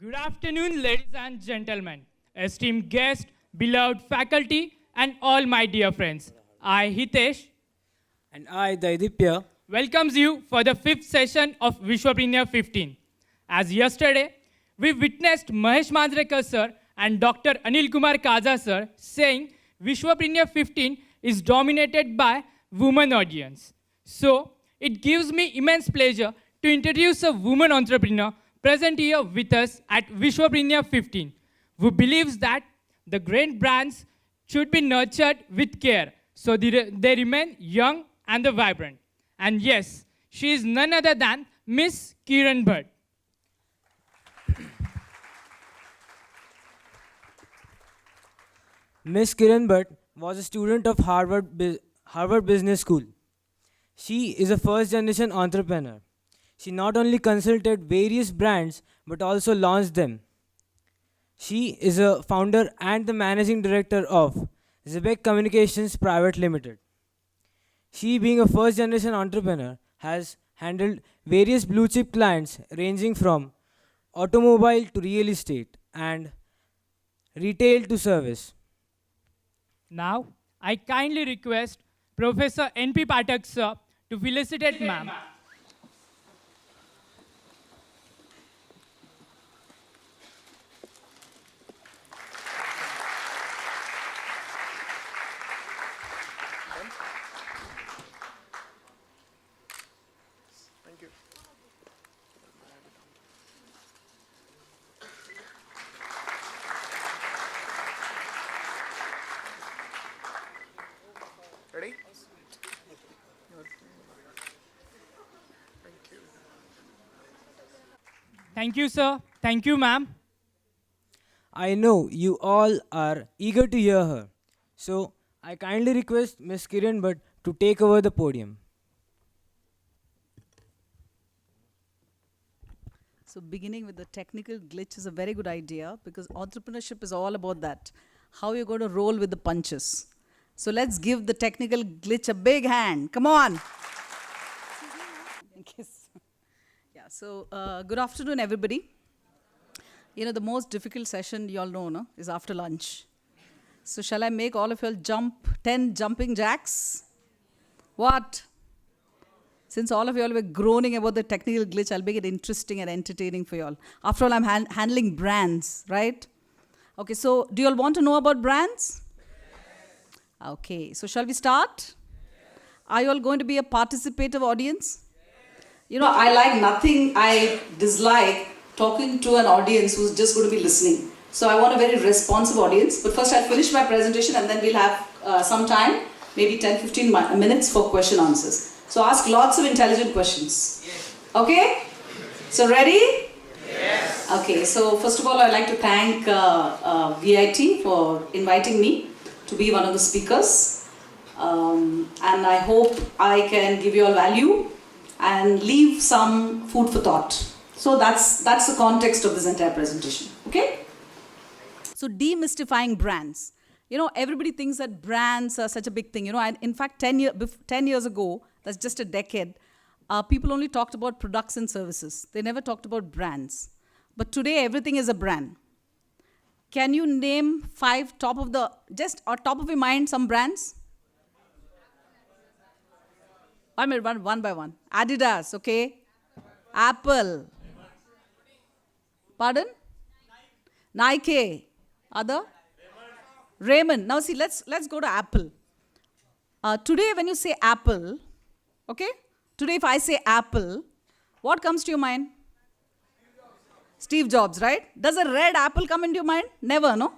Good afternoon, ladies and gentlemen, esteemed guests, beloved faculty, and all my dear friends. I, Hitesh, And I, Daidipya, welcomes you for the fifth session of Vishwapreneur 15. As yesterday, we witnessed Mahesh Manjrekar sir and Dr. Anil Kumar Kaza sir saying Vishwapreneur 15 is dominated by women audience. So, it gives me immense pleasure to introduce a woman entrepreneur present here with us at Vishwapreneur 15, who believes that the great brands should be nurtured with care so they remain young and vibrant. And yes, she is none other than Miss Kiran Bhat. Miss Kiran Bhat was a student of Harvard Business School. She is a first generation entrepreneur. She not only consulted various brands but also launched them. She is a founder and the managing director of XEBEC Communications Private Limited. She, being a first generation entrepreneur, has handled various blue chip clients ranging from automobile to real estate and retail to service. Now, I kindly request Professor N.P. Pathak sir to felicitate ma'am. Ready? Thank you, sir. Thank you, ma'am. I know you all are eager to hear her. So I kindly request Miss Kiran Bhat to take over the podium. So beginning with the technical glitch is a very good idea because entrepreneurship is all about that. How you're going to roll with the punches. So let's give the technical glitch a big hand. Come on. Yeah, so good afternoon, everybody. You know, the most difficult session you all know, no, is after lunch. So shall I make all of you all jump 10 jumping jacks? What? Since all of you all were groaning about the technical glitch, I'll make it interesting and entertaining for you all. After all, I'm handling brands, right? Okay, so do you all want to know about brands? Okay, so shall we start? Are you all going to be a participative audience? You know, I like nothing I dislike talking to an audience who's just going to be listening. So I want a very responsive audience. But first I'll finish my presentation and then we'll have some time, maybe 10-15 minutes for question answers. So ask lots of intelligent questions. Yes. Okay? So ready? Yes. Okay, so first of all I'd like to thank VIIT for inviting me to be one of the speakers. And I hope I can give you all value and leave some food for thought. So that's the context of this entire presentation. Okay? So demystifying brands. You know, everybody thinks that brands are such a big thing. You know, in fact, 10 years ago, that's just a decade, people only talked about products and services. They never talked about brands. But today, everything is a brand. Can you name 5 top of your mind, some brands? One by one. Adidas, okay. Apple. Pardon? Nike. Other? Raymond. Now see, let's go to Apple. Today when you say Apple, okay? Today if I say Apple, what comes to your mind? Steve Jobs, right? Does a red apple come into your mind? Never, no?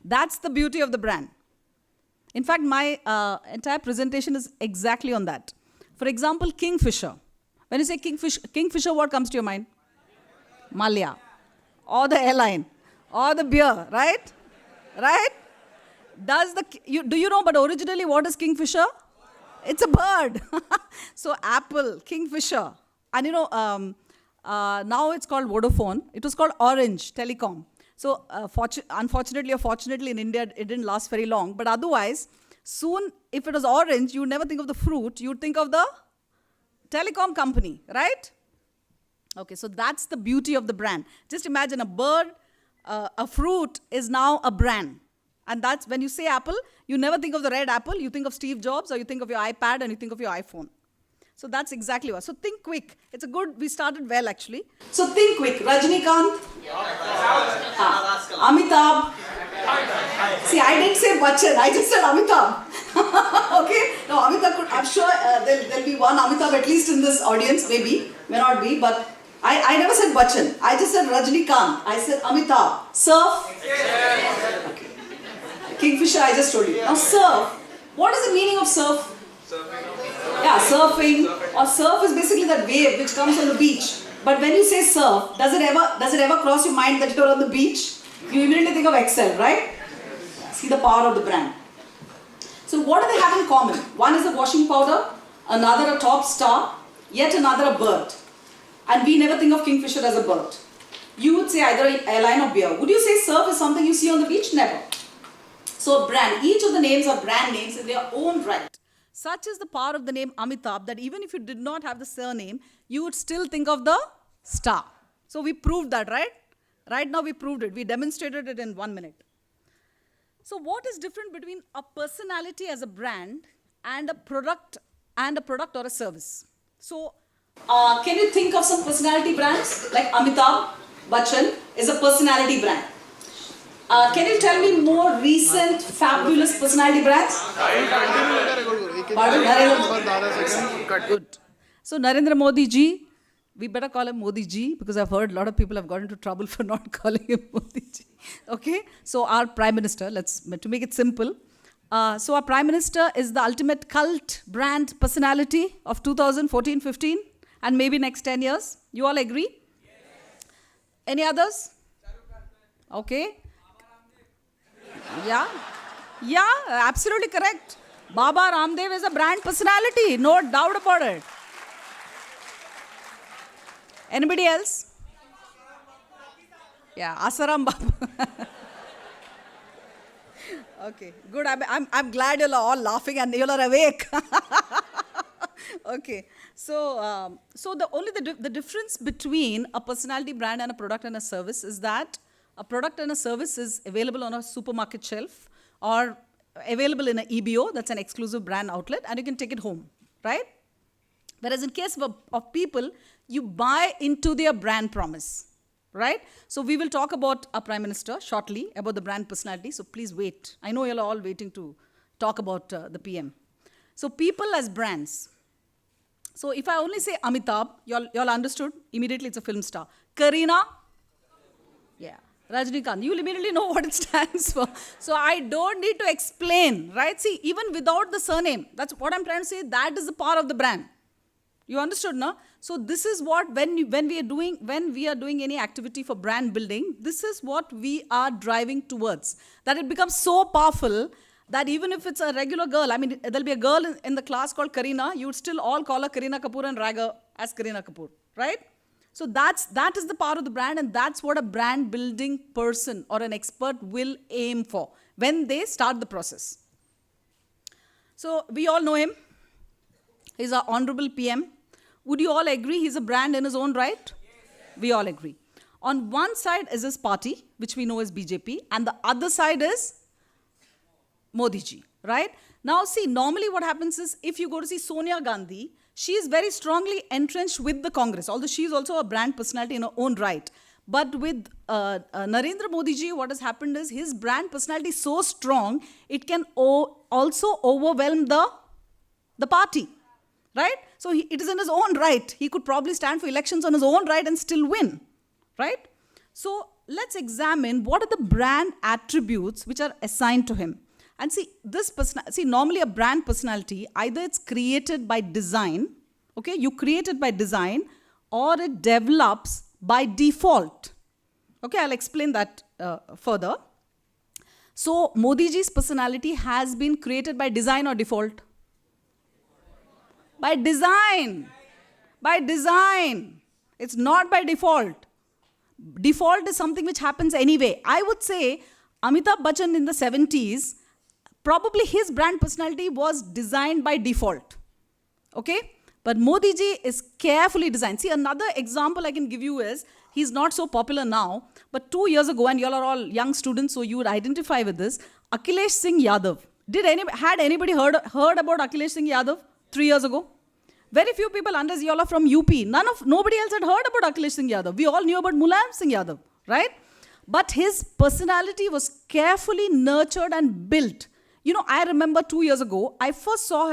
That's the beauty of the brand. In fact, my entire presentation is exactly on that. For example, Kingfisher. When you say Kingfisher, what comes to your mind? Malia. Or the airline. Or the beer, right? Right? Do you know, but originally what is Kingfisher? It's a bird. So Apple, Kingfisher. And you know, now it's called Vodafone. It was called Orange Telecom. So unfortunately or fortunately in India, it didn't last very long. But otherwise, soon, if it was orange, you would never think of the fruit. You would think of the telecom company, right? Okay, so that's the beauty of the brand. Just imagine a bird, a fruit is now a brand. And that's when you say apple, you never think of the red apple, you think of Steve Jobs, or you think of your iPad, and you think of your iPhone. So that's exactly what. So think quick. It's a good, we started well actually. So think quick. Rajnikant. Amitabh. See, I didn't say Bachchan, I just said Amitabh. Okay? No, Amitabh could, I'm sure there'll be one Amitabh at least in this audience, maybe, may not be, but I never said Bachchan. I just said Rajnikant. I said Amitabh. Surf? Okay. Kingfisher, I just told you. Now surf. What is the meaning of surf? Yeah, surfing. Or surf is basically that wave which comes on the beach. But when you say surf, does it ever cross your mind that you're on the beach? You immediately think of Excel, right? See the power of the brand. So what do they have in common? One is a washing powder, another a top star, yet another a bird. And we never think of Kingfisher as a bird. You would say either a airline or beer. Would you say surf is something you see on the beach? Never. So brand, each of the names are brand names in their own right. Such is the power of the name Amitabh that even if you did not have the surname, you would still think of the star. So we proved that, right? Right now we proved it. We demonstrated it in 1 minute. So what is different between a personality as a brand and a product or a service? So can you think of some personality brands? Like Amitabh Bachchan is a personality brand. Can you tell me more recent fabulous personality brands? Pardon? Good. So Narendra Modi ji, we better call him Modi ji because I've heard a lot of people have got into trouble for not calling him Modi ji. Okay, so our Prime Minister, to make it simple. So our Prime Minister is the ultimate cult brand personality of 2014-15 and maybe next 10 years. You all agree? Yes. Any others? Okay. Yeah, absolutely correct. Baba Ramdev is a brand personality, no doubt about it. Anybody else? Yeah, Asaram Baba. Okay, good. I'm glad you're all laughing and you're awake. Okay, so the difference between a personality brand and a product and a service is that a product and a service is available on a supermarket shelf or available in an EBO, that's an exclusive brand outlet, and you can take it home, right? Whereas in case of people, you buy into their brand promise, right? So we will talk about our Prime Minister shortly, about the brand personality, so please wait. I know you're all waiting to talk about the PM. So people as brands. So if I only say Amitabh, y'all understood? Immediately it's a film star. Kareena? Yeah. Rajnikant, you'll immediately know what it stands for. So I don't need to explain, right? See, even without the surname, that's what I'm trying to say, that is the power of the brand. You understood, no? So this is what, when we are doing any activity for brand building, this is what we are driving towards. That it becomes so powerful that even if it's a regular girl, I mean, there'll be a girl in the class called Kareena, you would still all call her Kareena Kapoor and rag her as Kareena Kapoor, right? So that is the power of the brand, and that's what a brand building person or an expert will aim for when they start the process. So we all know him. He's our honorable PM. Would you all agree he's a brand in his own right? Yes. We all agree. On one side is his party, which we know as BJP, and the other side is Modi ji, right? Now see, normally what happens is, if you go to see Sonia Gandhi, she is very strongly entrenched with the Congress, although she is also a brand personality in her own right. But with Narendra Modi ji, what has happened is his brand personality is so strong, it can also overwhelm the party, right? So it is in his own right. He could probably stand for elections on his own right and still win, right? So let's examine what are the brand attributes which are assigned to him. And see, normally a brand personality, either it's created by design, okay, you create it by design, or it develops by default. Okay, I'll explain that further. So, Modi ji's personality has been created by design or default? By design. By design. It's not by default. Default is something which happens anyway. I would say Amitabh Bachchan in the 70s, probably his brand personality was designed by default. Okay? But Modi ji is carefully designed. See, another example I can give you is, he's not so popular now, but 2 years ago, and you all are all young students, so you would identify with this, Akhilesh Singh Yadav. Had anybody heard about Akhilesh Singh Yadav 3 years ago? Very few people, unless you all are from UP. Nobody else had heard about Akhilesh Singh Yadav. We all knew about Mulayam Singh Yadav, right? But his personality was carefully nurtured and built. You know, I remember 2 years ago, I first saw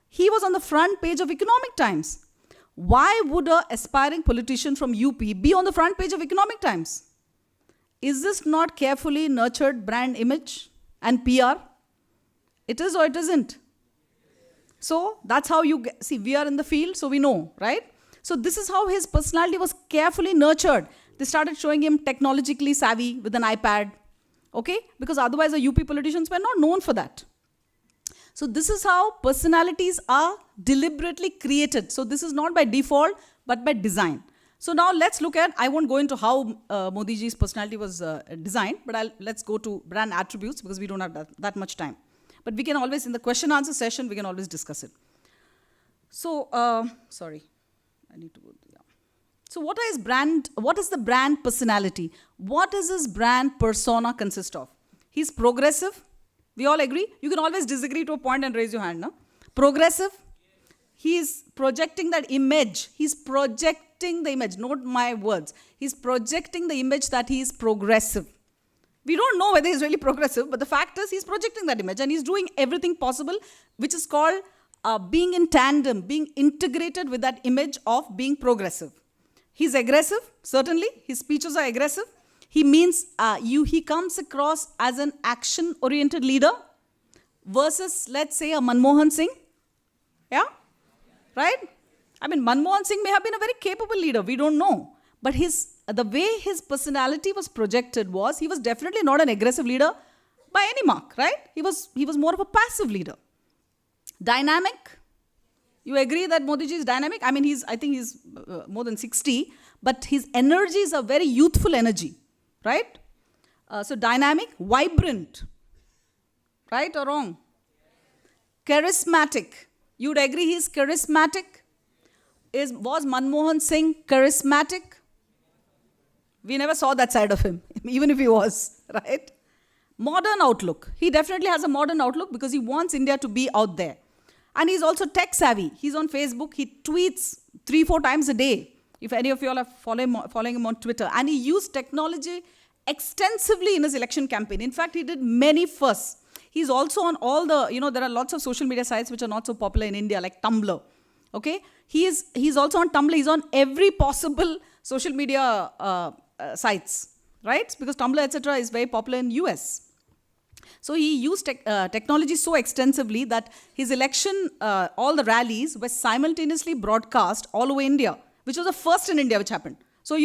he was on the front page of Economic Times. Why would an aspiring politician from UP be on the front page of Economic Times? Is this not carefully nurtured brand image and PR? It is or it isn't? So that's how you see, we are in the field, so we know, right? So this is how his personality was carefully nurtured. They started showing him technologically savvy with an iPad, okay? Because otherwise the UP politicians were not known for that. So this is how personalities are deliberately created. So this is not by default, but by design. So now let's look at, I won't go into how Modi ji's personality was designed, but let's go to brand attributes because we don't have that much time. But we can always, in the question answer session, we can always discuss it. So, sorry, I need to go, yeah. So what is the brand personality? What does his brand persona consist of? He's progressive. We all agree? You can always disagree to a point and raise your hand, no? Progressive. He's projecting that image. He's projecting the image, not my words. He's projecting the image that he is progressive. We don't know whether he's really progressive, but the fact is he's projecting that image and he's doing everything possible, which is called being in tandem, being integrated with that image of being progressive. He's aggressive, certainly. His speeches are aggressive. He means he comes across as an action-oriented leader versus, let's say, a Manmohan Singh. Yeah? Right? I mean, Manmohan Singh may have been a very capable leader. We don't know. But the way his personality was projected was, he was definitely not an aggressive leader by any mark, right? He was more of a passive leader. Dynamic. You agree that Modi ji is dynamic? I mean, I think he's more than 60, but his energy is a very youthful energy, right? So dynamic, vibrant, right or wrong? Charismatic. You'd agree he's charismatic? Was Manmohan Singh charismatic? We never saw that side of him, even if he was, right? Modern outlook. He definitely has a modern outlook because he wants India to be out there. And he's also tech savvy. He's on Facebook. He tweets 3-4 times a day. If any of you all are following him on Twitter. And he used technology extensively in his election campaign. In fact, he did many firsts. He's also on all the, there are lots of social media sites which are not so popular in India, like Tumblr. Okay? He's also on Tumblr. He's on every possible social media sites, right? Because Tumblr, etc., is very popular in US. So he used technology so extensively that his election, all the rallies were simultaneously broadcast all over India, which was the first in India which happened. So,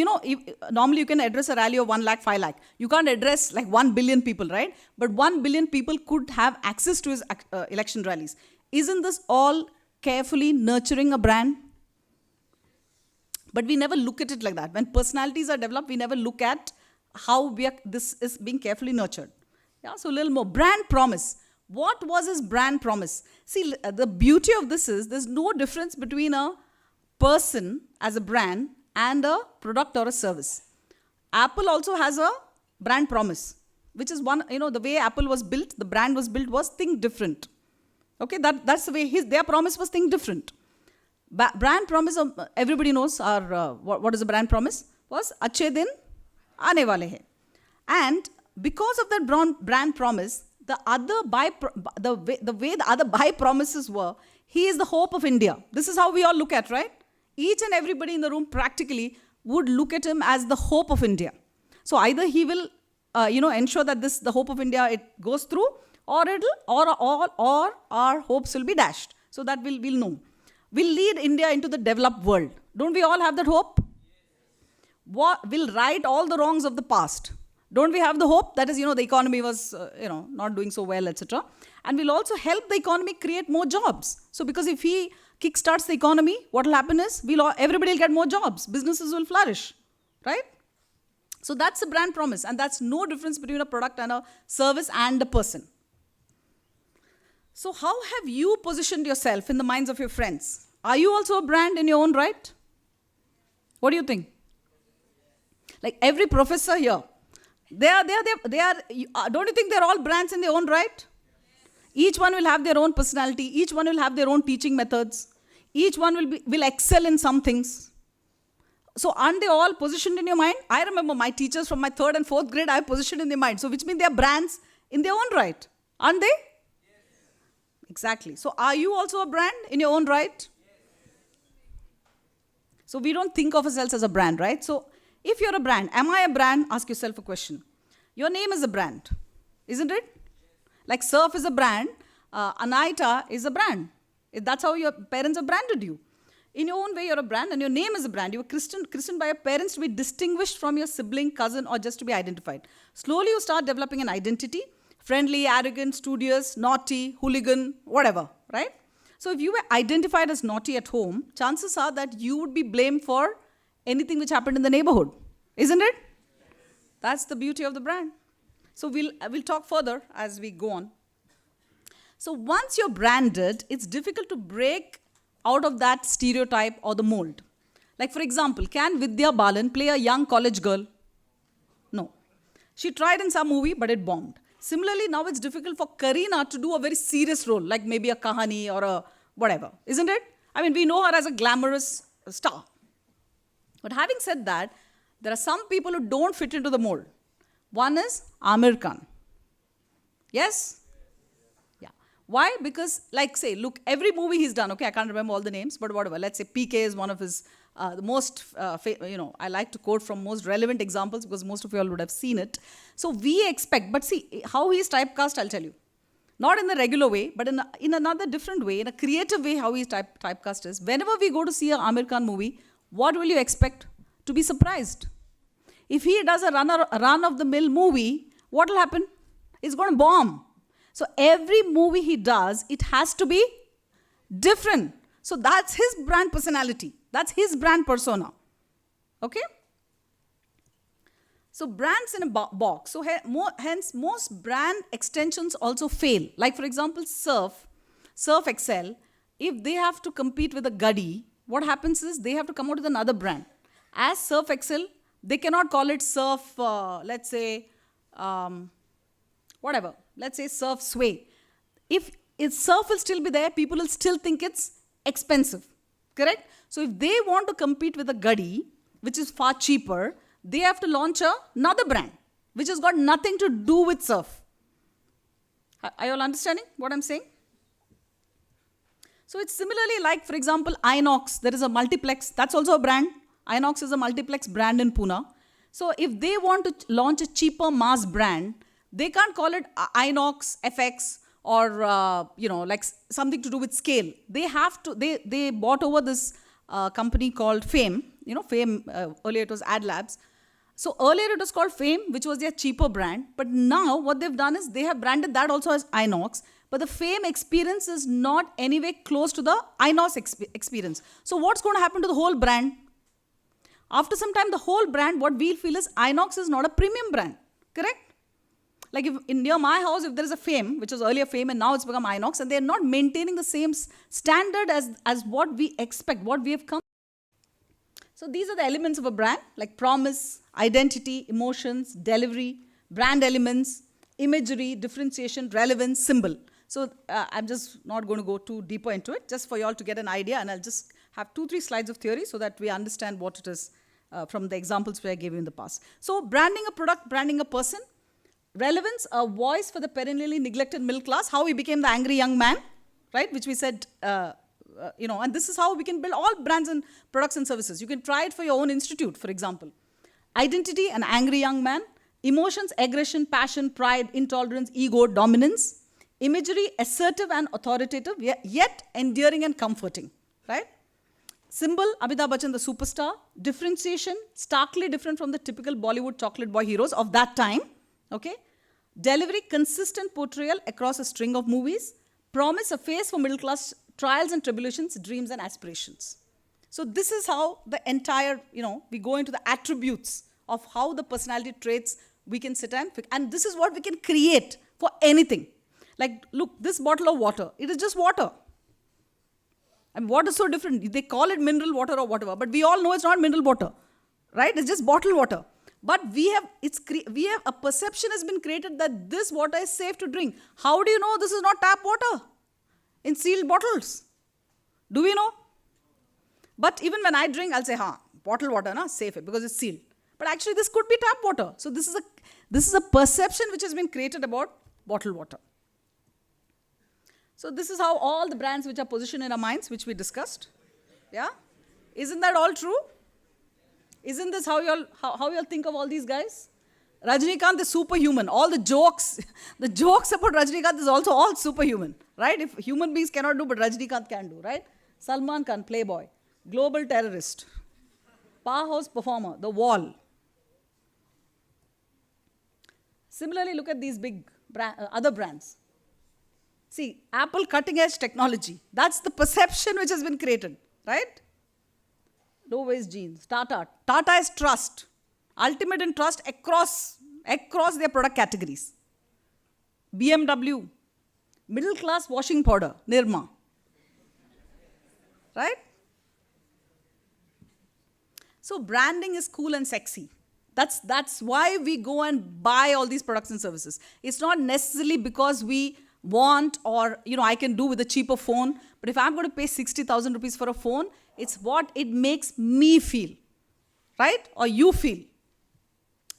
normally you can address a rally of 1 lakh, 5 lakh. You can't address like 1 billion people, right? But 1 billion people could have access to his election rallies. Isn't this all carefully nurturing a brand? But we never look at it like that. When personalities are developed, we never look at how this is being carefully nurtured. Yeah, so a little more. Brand promise. What was his brand promise? See, the beauty of this is there's no difference between a person as a brand and a product or a service. Apple also has a brand promise, which is one, the way Apple was built, the brand was built was think different. Okay, that's the way their promise was think different. Brand promise, everybody knows, what is a brand promise? Was Achhe din aane wale hai. And because of that brand promise, the way the other by promises were, he is the hope of India. This is how we all look at, right? Each and everybody in the room practically would look at him as the hope of India. So either he will, ensure that the hope of India, it goes through, or our hopes will be dashed. So that we'll know. We'll lead India into the developed world. Don't we all have that hope? We'll right all the wrongs of the past. Don't we have the hope? That is, the economy was, not doing so well, etc. And we'll also help the economy create more jobs. So because if he kickstarts the economy, what will happen is everybody will get more jobs. Businesses will flourish, right? So that's the brand promise. And that's no difference between a product and a service and a person. So how have you positioned yourself in the minds of your friends? Are you also a brand in your own right? What do you think? Like every professor here, don't you think they're all brands in their own right? Each one will have their own personality. Each one will have their own teaching methods. Each one will excel in some things. So aren't they all positioned in your mind? I remember my teachers from my 3rd and 4th grade, I have positioned in their mind. So which means they are brands in their own right. Aren't they? Yes. Exactly. So are you also a brand in your own right? Yes. So we don't think of ourselves as a brand, right? So if you're a brand, am I a brand? Ask yourself a question. Your name is a brand, isn't it? Like Surf is a brand, Anaita is a brand. That's how your parents have branded you. In your own way, you're a brand, and your name is a brand. You were christened by your parents to be distinguished from your sibling, cousin, or just to be identified. Slowly, you start developing an identity: friendly, arrogant, studious, naughty, hooligan, whatever, right? So if you were identified as naughty at home, chances are that you would be blamed for anything which happened in the neighborhood, isn't it? That's the beauty of the brand. So we'll talk further as we go on. So once you're branded, it's difficult to break out of that stereotype or the mold. Like, for example, can Vidya Balan play a young college girl? No. She tried in some movie, but it bombed. Similarly, now it's difficult for Kareena to do a very serious role, like maybe a Kahani or a whatever, isn't it? I mean, we know her as a glamorous star. But having said that, there are some people who don't fit into the mold. One is Amir Khan. Yes? Yeah. Why? Because, like, say, look, every movie he's done, okay, I can't remember all the names, but whatever. Let's say PK is one of his, the most, I like to quote from most relevant examples because most of you all would have seen it. So we expect, but see, how he's typecast, I'll tell you. Not in the regular way, but in another different way, in a creative way, how he's typecast is. Whenever we go to see a Amir Khan movie, what will you expect? To be surprised. If he does a run-of-the-mill movie, what will happen? It's going to bomb. So every movie he does, it has to be different. So that's his brand personality. That's his brand persona. Okay? So brands in a box. So hence, most brand extensions also fail. Like, for example, Surf Excel, if they have to compete with a Guddy, what happens is they have to come out with another brand. As Surf Excel, they cannot call it Surf, let's say, whatever. Let's say Surf Sway. If Surf will still be there, people will still think it's expensive. Correct? So if they want to compete with a Guddy, which is far cheaper, they have to launch another brand, which has got nothing to do with Surf. Are you all understanding what I'm saying? So it's similarly like, for example, Inox. There is a multiplex. That's also a brand. Inox is a multiplex brand in Pune. So if they want to launch a cheaper mass brand, they can't call it Inox, FX, or like something to do with scale. They have to. They bought over this company called Fame. Fame. Earlier it was Ad Labs. So earlier it was called Fame, which was their cheaper brand. But now what they've done is they have branded that also as Inox. But the Fame experience is not anywhere close to the Inox experience. So what's going to happen to the whole brand? After some time, the whole brand, what we'll feel is Inox is not a premium brand. Correct? Like if near my house, if there is a Fame, which was earlier Fame and now it's become Inox, and they're not maintaining the same standard as what we expect, what we have come. So these are the elements of a brand, like promise, identity, emotions, delivery, brand elements, imagery, differentiation, relevance, symbol. So I'm just not going to go too deeper into it, just for you all to get an idea, and I'll just have 2-3 slides of theory so that we understand what it is from the examples I gave you in the past. So branding a product, branding a person. Relevance, a voice for the perennially neglected middle class, how he became the angry young man, right, which we said, and this is how we can build all brands and products and services. You can try it for your own institute, for example. Identity, an angry young man. Emotions, aggression, passion, pride, intolerance, ego, dominance. Imagery, assertive and authoritative, yet endearing and comforting, right? Symbol, Amitabh Bachchan, the superstar. Differentiation, starkly different from the typical Bollywood chocolate boy heroes of that time. Okay? Delivery, consistent portrayal across a string of movies. Promise, a face for middle class trials and tribulations, dreams and aspirations. So this is how the entire, we go into the attributes of how the personality traits we can sit and this is what we can create for anything. Like, look, this bottle of water, it is just water. And what is so different? They call it mineral water or whatever, but we all know it's not mineral water, right? It's just bottled water. But we have a perception has been created that this water is safe to drink. How do you know this is not tap water in sealed bottles? Do we know? But even when I drink, I'll say, bottled water, safe, because it's sealed. But actually, this could be tap water. So this is a perception which has been created about bottled water. So this is how all the brands which are positioned in our minds, which we discussed. Yeah? Isn't that all true? Isn't this how you all think of all these guys? Rajinikanth is superhuman. All the jokes about Rajinikanth is also all superhuman, right? If human beings cannot do, but Rajinikanth can do, right? Salman Khan, playboy, global terrorist, powerhouse performer, The Wall. Similarly, look at these big other brands. See, Apple cutting edge technology. That's the perception which has been created, right? Low waist jeans. Tata is trust. Ultimate in trust across their product categories. BMW. Middle class washing powder. Nirma. Right? So branding is cool and sexy. That's why we go and buy all these products and services. It's not necessarily because we want or, I can do with a cheaper phone. But if I'm going to pay 60,000 rupees for a phone, it's what it makes me feel. Right? Or you feel.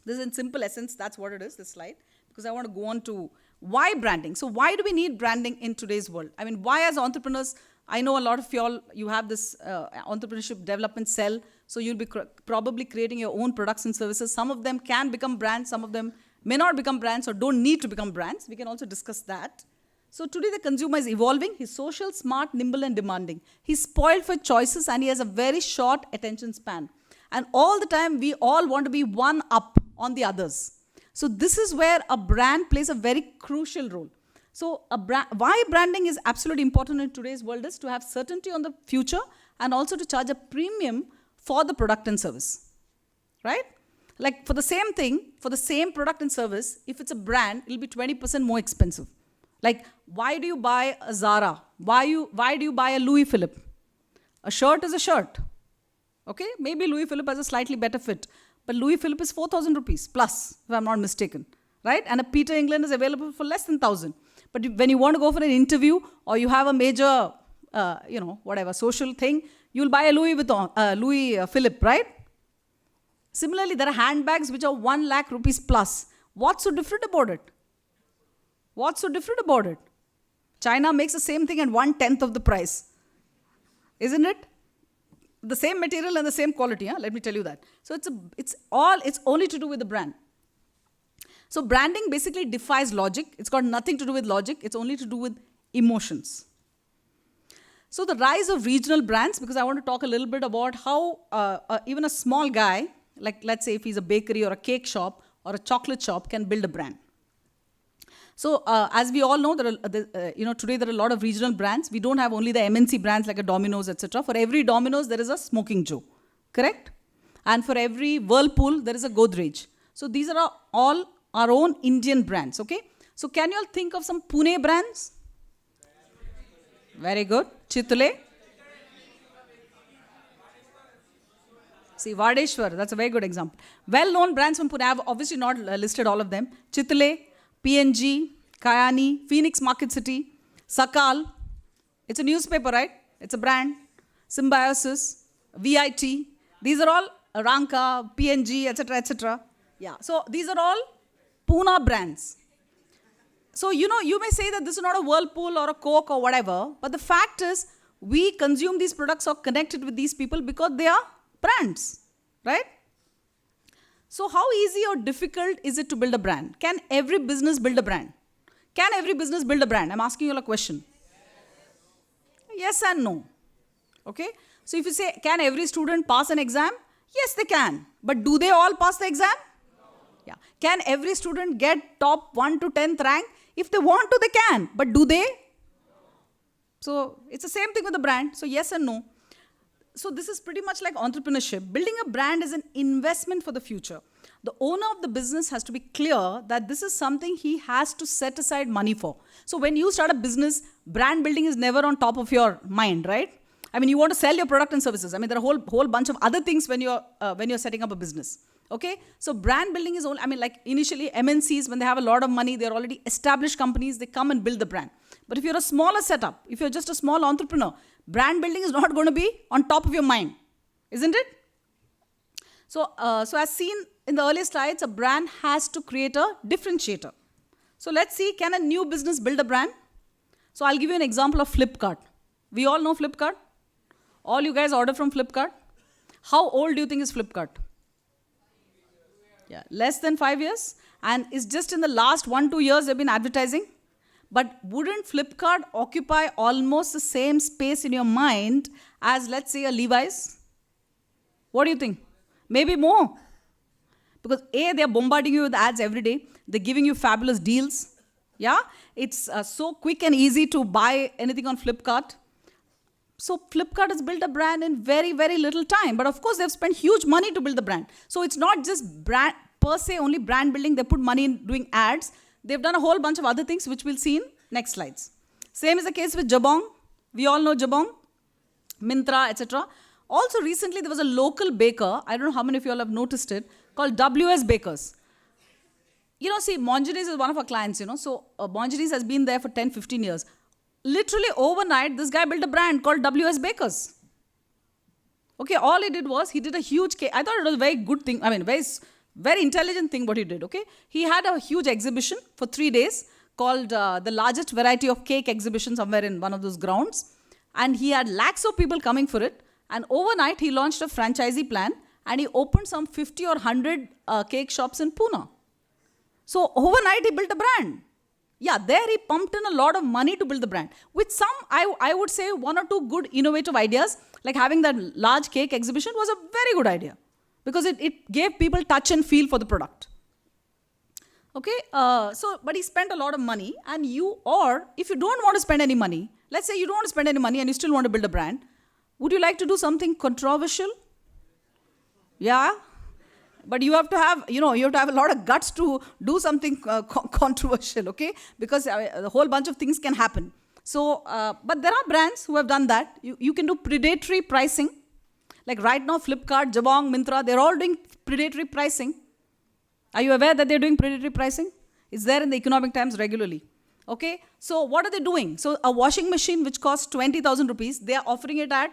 This is in simple essence, that's what it is, this slide. Because I want to go on to why branding. So why do we need branding in today's world? I mean, why as entrepreneurs, I know a lot of you have this entrepreneurship development cell. So you'll be probably creating your own products and services. Some of them can become brands. Some of them may not become brands or don't need to become brands. We can also discuss that. So today the consumer is evolving. He's social, smart, nimble, and demanding. He's spoiled for choices and he has a very short attention span. And all the time we all want to be one up on the others. So this is where a brand plays a very crucial role. So why branding is absolutely important in today's world is to have certainty on the future and also to charge a premium for the product and service, right? Like for the same thing, for the same product and service, if it's a brand, it'll be 20% more expensive. Like, why do you buy a Zara? Why do you buy a Louis Philippe? A shirt is a shirt, okay? Maybe Louis Philippe has a slightly better fit, but Louis Philippe is 4,000 rupees plus, if I'm not mistaken, right? And a Peter England is available for less than 1,000. But when you want to go for an interview or you have a major, social thing, you'll buy a Louis Philippe, right? Similarly, there are handbags which are 1 lakh rupees plus. What's so different about it? What's so different about it? China makes the same thing at 1/10 of the price. Isn't it? The same material and the same quality, let me tell you that. So it's only to do with the brand. So branding basically defies logic. It's got nothing to do with logic. It's only to do with emotions. So the rise of regional brands, because I want to talk a little bit about how even a small guy, like let's say if he's a bakery or a cake shop or a chocolate shop, can build a brand. So as we all know, today there are a lot of regional brands. We don't have only the MNC brands like a Domino's, etc. For every Domino's, there is a Smoking Joe, correct? And for every Whirlpool, there is a Godrej. So these are all our own Indian brands, okay? So can you all think of some Pune brands? Very good. Chitale. See, Vadeshwar, that's a very good example. Well-known brands from Pune. I have obviously not listed all of them. Chitale, PNG, Kayani, Phoenix Market City, Sakal. It's a newspaper, right? It's a brand. Symbiosis, VIIT. These are all Ranka, PNG, etc., etc. Yeah. So these are all Pune brands. So, you may say that this is not a Whirlpool or a Coke or whatever, but the fact is we consume these products or connected with these people because they are brands, right? So how easy or difficult is it to build a brand? Can every business build a brand? Can every business build a brand? I'm asking you a question. Yes and no. Okay? So if you say, can every student pass an exam? Yes, they can. But do they all pass the exam? No. Yeah. Can every student get top 1 to 10th rank? If they want to, they can. But do they? No. So it's the same thing with the brand. So yes and no. So this is pretty much like entrepreneurship. Building a brand is an investment for the future. The owner of the business has to be clear that this is something he has to set aside money for. So when you start a business, brand building is never on top of your mind, right? I mean, you want to sell your product and services. I mean, there are a whole bunch of other things when you're setting up a business. Okay, so brand building is only, I mean, like initially MNCs, when they have a lot of money, they're already established companies, they come and build the brand. But if you're a smaller setup, if you're just a small entrepreneur, brand building is not going to be on top of your mind, isn't it? So as seen in the earlier slides, a brand has to create a differentiator. So let's see, can a new business build a brand? So I'll give you an example of Flipkart. We all know Flipkart. All you guys order from Flipkart. How old do you think is Flipkart? Yeah, less than 5 years. And it's just in the last 1-2 years they've been advertising. But wouldn't Flipkart occupy almost the same space in your mind as, let's say, a Levi's? What do you think? Maybe more. Because A, they're bombarding you with ads every day. They're giving you fabulous deals. Yeah? It's so quick and easy to buy anything on Flipkart. So Flipkart has built a brand in very, very little time. But of course, they've spent huge money to build the brand. So it's not just brand per se, only brand building. They put money in doing ads. They've done a whole bunch of other things, which we'll see in next slides. Same is the case with Jabong. We all know Jabong, Myntra, etc. Also, recently, there was a local baker. I don't know how many of you all have noticed it, called WS Bakers. You know, see, Monjani's is one of our clients, you know. So, Monjani's has been there for 10, 15 years. Literally, overnight, this guy built a brand called WS Bakers. Okay, all he did was, he did a huge cake. I thought it was a very good thing. I mean, very intelligent thing what he did, okay. He had a huge exhibition for 3 days called the largest variety of cake exhibition somewhere in one of those grounds. And he had lakhs of people coming for it. And overnight, he launched a franchisee plan and he opened some 50 or 100 cake shops in Pune. So overnight, he built a brand. Yeah, there he pumped in a lot of money to build the brand. With some, I would say, 1 or 2 good innovative ideas, like having that large cake exhibition was a very good idea. Because it gave people touch and feel for the product. Okay, but he spent a lot of money, and or if you don't want to spend any money, let's say you don't want to spend any money and you still want to build a brand, would you like to do something controversial? Yeah, but you have to have, you have to have a lot of guts to do something controversial, okay? Because a whole bunch of things can happen. So, but there are brands who have done that. You can do predatory pricing. Like right now, Flipkart, Jabong, Myntra, they're all doing predatory pricing. Are you aware that they're doing predatory pricing? It's there in the Economic Times regularly. Okay, so what are they doing? So a washing machine which costs 20,000 rupees, they are offering it at,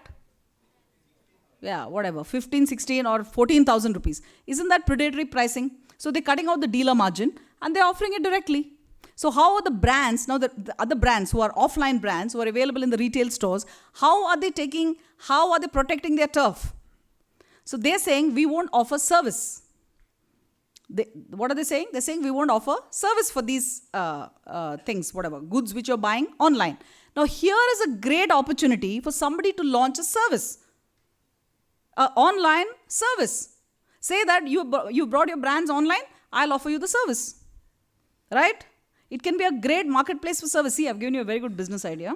15, 16 or 14,000 rupees. Isn't that predatory pricing? So they're cutting out the dealer margin and they're offering it directly. So how are the brands, now the other brands who are offline brands who are available in the retail stores, how are they protecting their turf? So they're saying we won't offer service. What are they saying? They're saying we won't offer service for these things, goods which you're buying online. Now here is a great opportunity for somebody to launch a service, an online service. Say that you brought your brands online, I'll offer you the service, right? It can be a great marketplace for service. See, I've given you a very good business idea.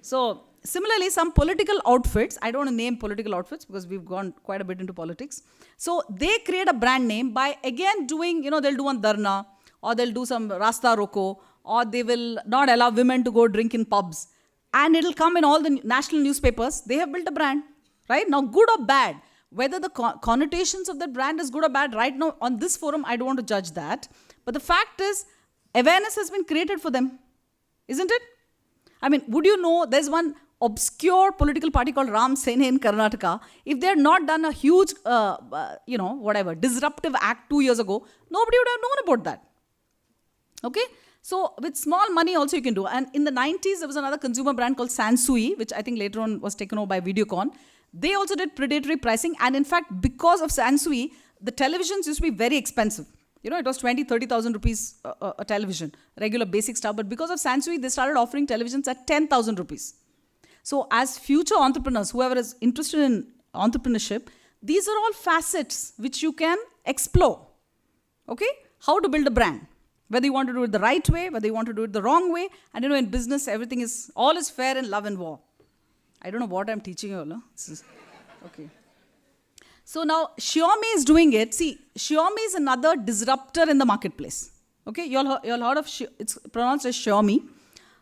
So similarly, some political outfits, I don't want to name political outfits because we've gone quite a bit into politics. So they create a brand name by again doing, they'll do one dharna, or they'll do some Rasta Roko, or they will not allow women to go drink in pubs. And it'll come in all the national newspapers. They have built a brand, right? Now, good or bad, whether the connotations of that brand is good or bad, right now on this forum, I don't want to judge that. But the fact is, awareness has been created for them, isn't it? I mean, would you know there's one obscure political party called Ram Sena in Karnataka? If they had not done a huge, disruptive act 2 years ago, nobody would have known about that. Okay? So with small money also you can do. And in the 90s, there was another consumer brand called Sansui, which I think later on was taken over by Videocon. They also did predatory pricing. And in fact, because of Sansui, the televisions used to be very expensive. It was 20,000, 30,000 rupees a television, regular basic stuff. But because of Sansui, they started offering televisions at 10,000 rupees. So as future entrepreneurs, whoever is interested in entrepreneurship, these are all facets which you can explore. Okay? How to build a brand. Whether you want to do it the right way, whether you want to do it the wrong way. And in business, all is fair in love and war. I don't know what I'm teaching you all. No? Okay. So now Xiaomi is doing it. See, Xiaomi is another disruptor in the marketplace. Okay, you all heard of it's pronounced as Xiaomi.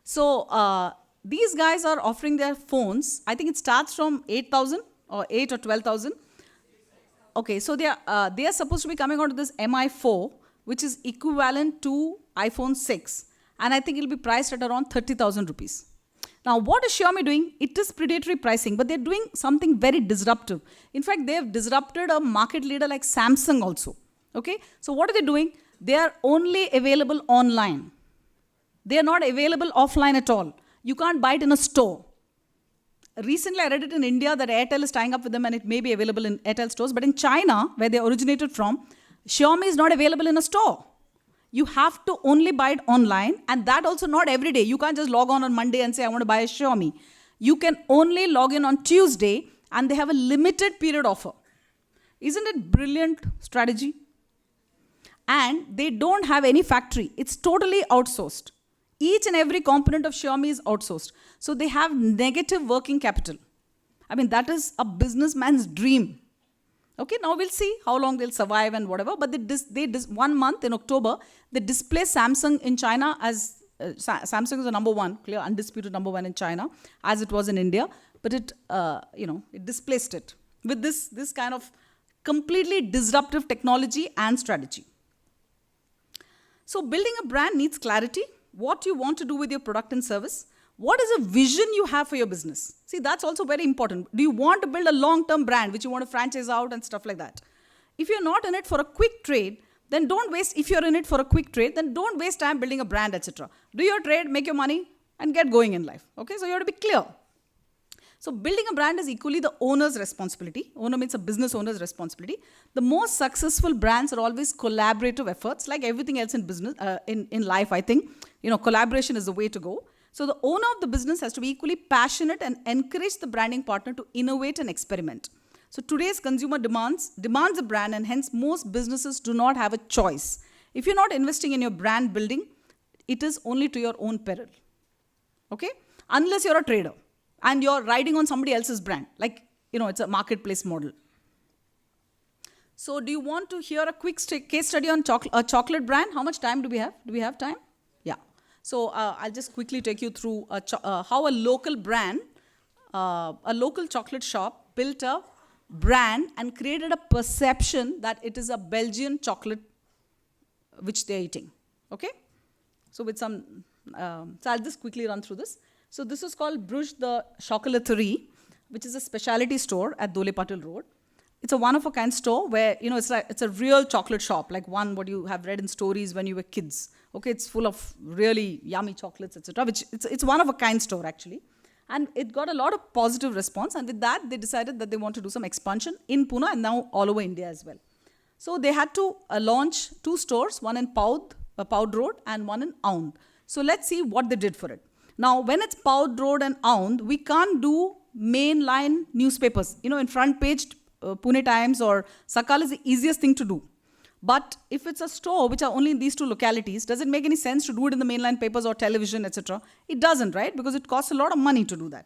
So these guys are offering their phones. I think it starts from 8,000 or 8 or 12,000. Okay, so they are supposed to be coming out with this MI4, which is equivalent to iPhone 6. And I think it'll be priced at around 30,000 rupees. Now, what is Xiaomi doing? It is predatory pricing, but they're doing something very disruptive. In fact, they have disrupted a market leader like Samsung also. Okay, so what are they doing? They are only available online. They are not available offline at all. You can't buy it in a store. Recently, I read it in India that Airtel is tying up with them and it may be available in Airtel stores. But in China, where they originated from, Xiaomi is not available in a store. You have to only buy it online, and that also not every day. You can't just log on Monday and say, I want to buy a Xiaomi. You can only log in on Tuesday, and they have a limited period offer. Isn't it brilliant strategy? And they don't have any factory. It's totally outsourced. Each and every component of Xiaomi is outsourced. So they have negative working capital. I mean, that is a businessman's dream. Okay, now we'll see how long they'll survive and whatever. But 1 month in October, they displaced Samsung in China as Samsung is the number one, clear, undisputed number one in China, as it was in India. But it displaced it with this kind of completely disruptive technology and strategy. So building a brand needs clarity. What you want to do with your product and service. What is a vision you have for your business? See, that's also very important. Do you want to build a long-term brand which you want to franchise out and stuff like that? If you're not in it for a quick trade, then don't waste, if you're in it for a quick trade, then don't waste time building a brand, etc. Do your trade, make your money, and get going in life. Okay, so you have to be clear. So building a brand is equally the owner's responsibility. Owner means a business owner's responsibility. The most successful brands are always collaborative efforts, like everything else in business, in life, I think. Collaboration is the way to go. So the owner of the business has to be equally passionate and encourage the branding partner to innovate and experiment. So today's consumer demands a brand, and hence most businesses do not have a choice. If you're not investing in your brand building, it is only to your own peril. Okay? Unless you're a trader and you're riding on somebody else's brand. Like, it's a marketplace model. So do you want to hear a quick case study on a chocolate brand? How much time do we have? Do we have time? Yeah. So I'll just quickly take you through how a local brand, a local chocolate shop built a brand and created a perception that it is a Belgian chocolate which they're eating. Okay? So with some, so I'll just quickly run through this. So this is called Brooch the Chocolaterie, which is a specialty store at Dole Patil Road. It's a one-of-a-kind store where, it's a real chocolate shop, like what you have read in stories when you were kids. Okay, it's full of really yummy chocolates, etc. Which it's one-of-a-kind store, actually. And it got a lot of positive response. And with that, they decided that they want to do some expansion in Pune and now all over India as well. So they had to launch 2 stores, one in Poud Road and one in Aund. So let's see what they did for it. Now, when it's Poud Road and Aund, we can't do mainline newspapers. In front page, Pune Times or Sakal is the easiest thing to do. But if it's a store which are only in these 2 localities, does it make any sense to do it in the mainline papers or television, etc.? It doesn't, right? Because it costs a lot of money to do that.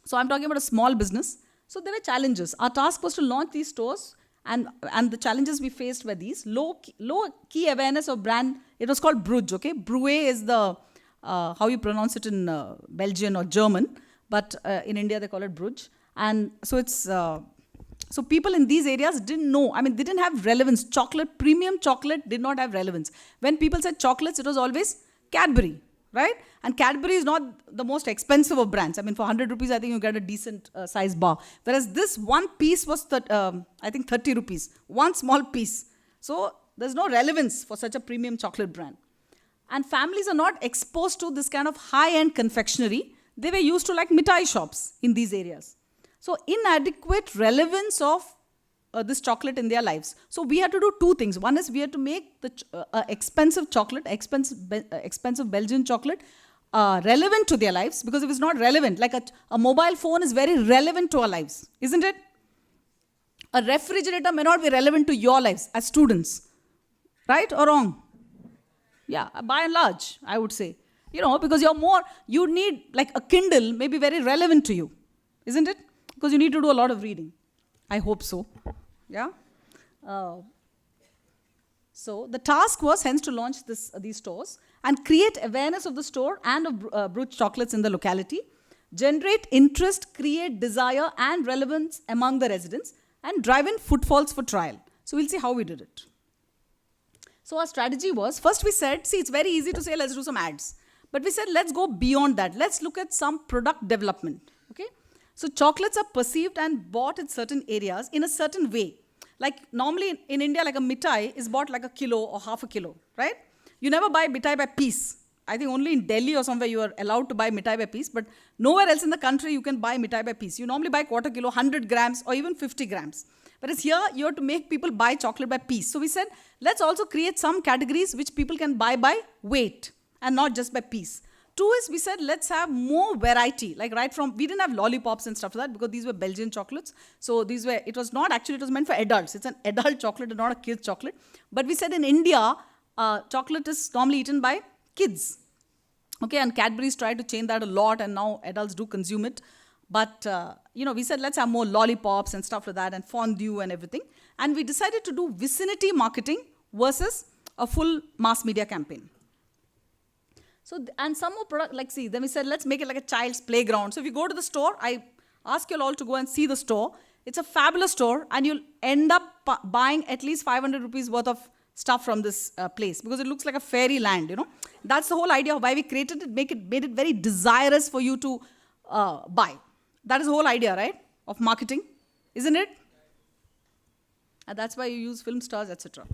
So I'm talking about a small business. So there were challenges. Our task was to launch these stores, and the challenges we faced were these. Low key awareness of brand. It was called Brooch, okay? Brewis is the, how you pronounce it in Belgian or German, but in India they call it Brooch. And so it's... So people in these areas didn't know. I mean, they didn't have relevance. Premium chocolate did not have relevance. When people said chocolates, it was always Cadbury, right? And Cadbury is not the most expensive of brands. I mean, for 100 rupees, I think you get a decent size bar. Whereas this one piece was, I think, 30 rupees. One small piece. So there's no relevance for such a premium chocolate brand. And families are not exposed to this kind of high-end confectionery. They were used to like mithai shops in these areas. So inadequate relevance of this chocolate in their lives. So we had to do 2 things. One is we had to make the expensive chocolate, expensive Belgian chocolate, relevant to their lives. Because if it's not relevant, like a mobile phone is very relevant to our lives, isn't it? A refrigerator may not be relevant to your lives as students. Right or wrong? Yeah, by and large, I would say. Because you need, like a Kindle may be very relevant to you, isn't it? Because you need to do a lot of reading. I hope so. Yeah? So the task was hence to launch these stores and create awareness of the store and of Brooch chocolates in the locality, generate interest, create desire and relevance among the residents, and drive in footfalls for trial. So we'll see how we did it. So our strategy was, first we said, see, it's very easy to say, let's do some ads. But we said, let's go beyond that. Let's look at some product development, okay? So chocolates are perceived and bought in certain areas in a certain way. Like normally in India, like a mithai is bought like a kilo or half a kilo, right? You never buy mithai by piece. I think only in Delhi or somewhere you are allowed to buy mithai by piece, but nowhere else in the country you can buy mithai by piece. You normally buy quarter kilo, 100 grams, or even 50 grams. Whereas here, you have to make people buy chocolate by piece. So we said, let's also create some categories which people can buy by weight and not just by piece. Two is, we said, let's have more variety. Like right from, we didn't have lollipops and stuff like that because these were Belgian chocolates. So these were, it was not actually, it was meant for adults. It's an adult chocolate and not a kid's chocolate. But we said in India, chocolate is normally eaten by kids. Okay, and Cadbury's tried to change that a lot and now adults do consume it. But, we said, let's have more lollipops and stuff like that and fondue and everything. And we decided to do vicinity marketing versus a full mass media campaign. So, and some more product, like see, then we said, let's make it like a child's playground. So if you go to the store, I ask you all to go and see the store. It's a fabulous store and you'll end up buying at least 500 rupees worth of stuff from this place because it looks like a fairyland, That's the whole idea of why we created it, made it very desirous for you to buy. That is the whole idea, right, of marketing, isn't it? And that's why you use film stars, etc.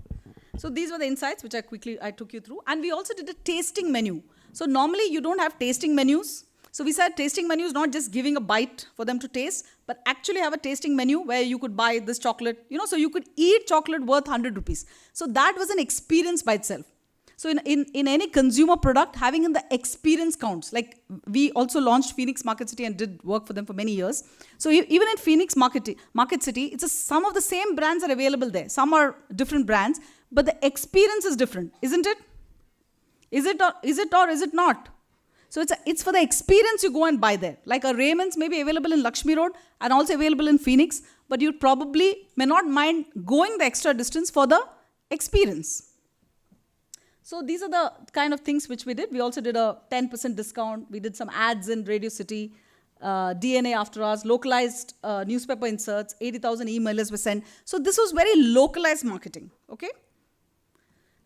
So these were the insights which I took you through. And we also did a tasting menu. So normally you don't have tasting menus. So we said tasting menu is not just giving a bite for them to taste, but actually have a tasting menu where you could buy this chocolate, so you could eat chocolate worth 100 rupees. So that was an experience by itself. So in any consumer product, having in the experience counts. Like we also launched Phoenix Market City and did work for them for many years. So even in Phoenix Market City, some of the same brands are available there. Some are different brands, but the experience is different, isn't it? Is it or is it not? So it's for the experience you go and buy there. Like a Raymond's may be available in Lakshmi Road and also available in Phoenix, but you probably may not mind going the extra distance for the experience. So these are the kind of things which we did. We also did a 10% discount. We did some ads in Radio City, DNA After Hours, localized newspaper inserts, 80,000 emailers were sent. So this was very localized marketing, okay?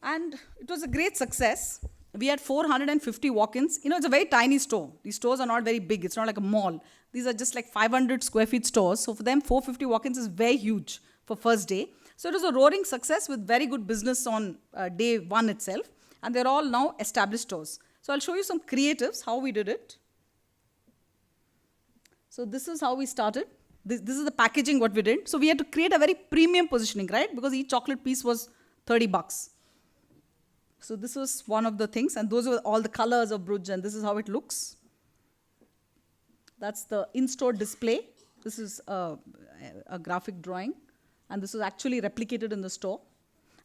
And it was a great success. We had 450 walk-ins. It's a very tiny store. These stores are not very big. It's not like a mall. These are just like 500 square feet stores. So for them, 450 walk-ins is very huge for first day. So it was a roaring success with very good business on day one itself. And they're all now established stores. So I'll show you some creatives, how we did it. So this is how we started. This is the packaging what we did. So we had to create a very premium positioning, right? Because each chocolate piece was 30 bucks. So this was one of the things. And those were all the colors of Brooch. And this is how it looks. That's the in-store display. This is a graphic drawing. And this was actually replicated in the store.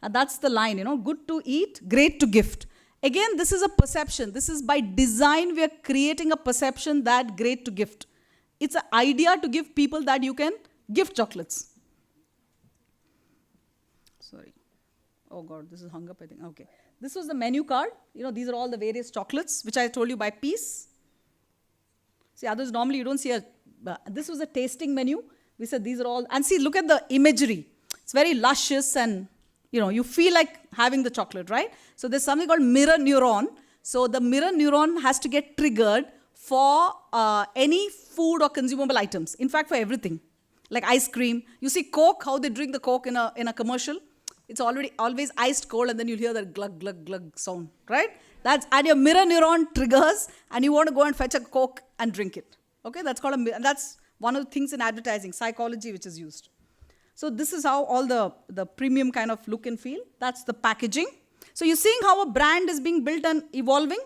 And that's the line, good to eat, great to gift. Again, this is a perception. This is by design, we are creating a perception that great to gift. It's an idea to give people that you can gift chocolates. Sorry. Oh God, this is hung up, I think. Okay. This was the menu card. These are all the various chocolates, which I told you by piece. See, others normally you don't see this was a tasting menu. We said these are all, and see, look at the imagery. It's very luscious and, you feel like having the chocolate, right? So there's something called mirror neuron. So the mirror neuron has to get triggered for any food or consumable items. In fact, for everything. Like ice cream. You see Coke, how they drink the Coke in a commercial. It's always iced cold and then you'll hear that glug, glug, glug sound, right? And your mirror neuron triggers and you want to go and fetch a Coke and drink it. Okay, that's one of the things in advertising, psychology, which is used. So this is how all the premium kind of look and feel. That's the packaging. So you're seeing how a brand is being built and evolving.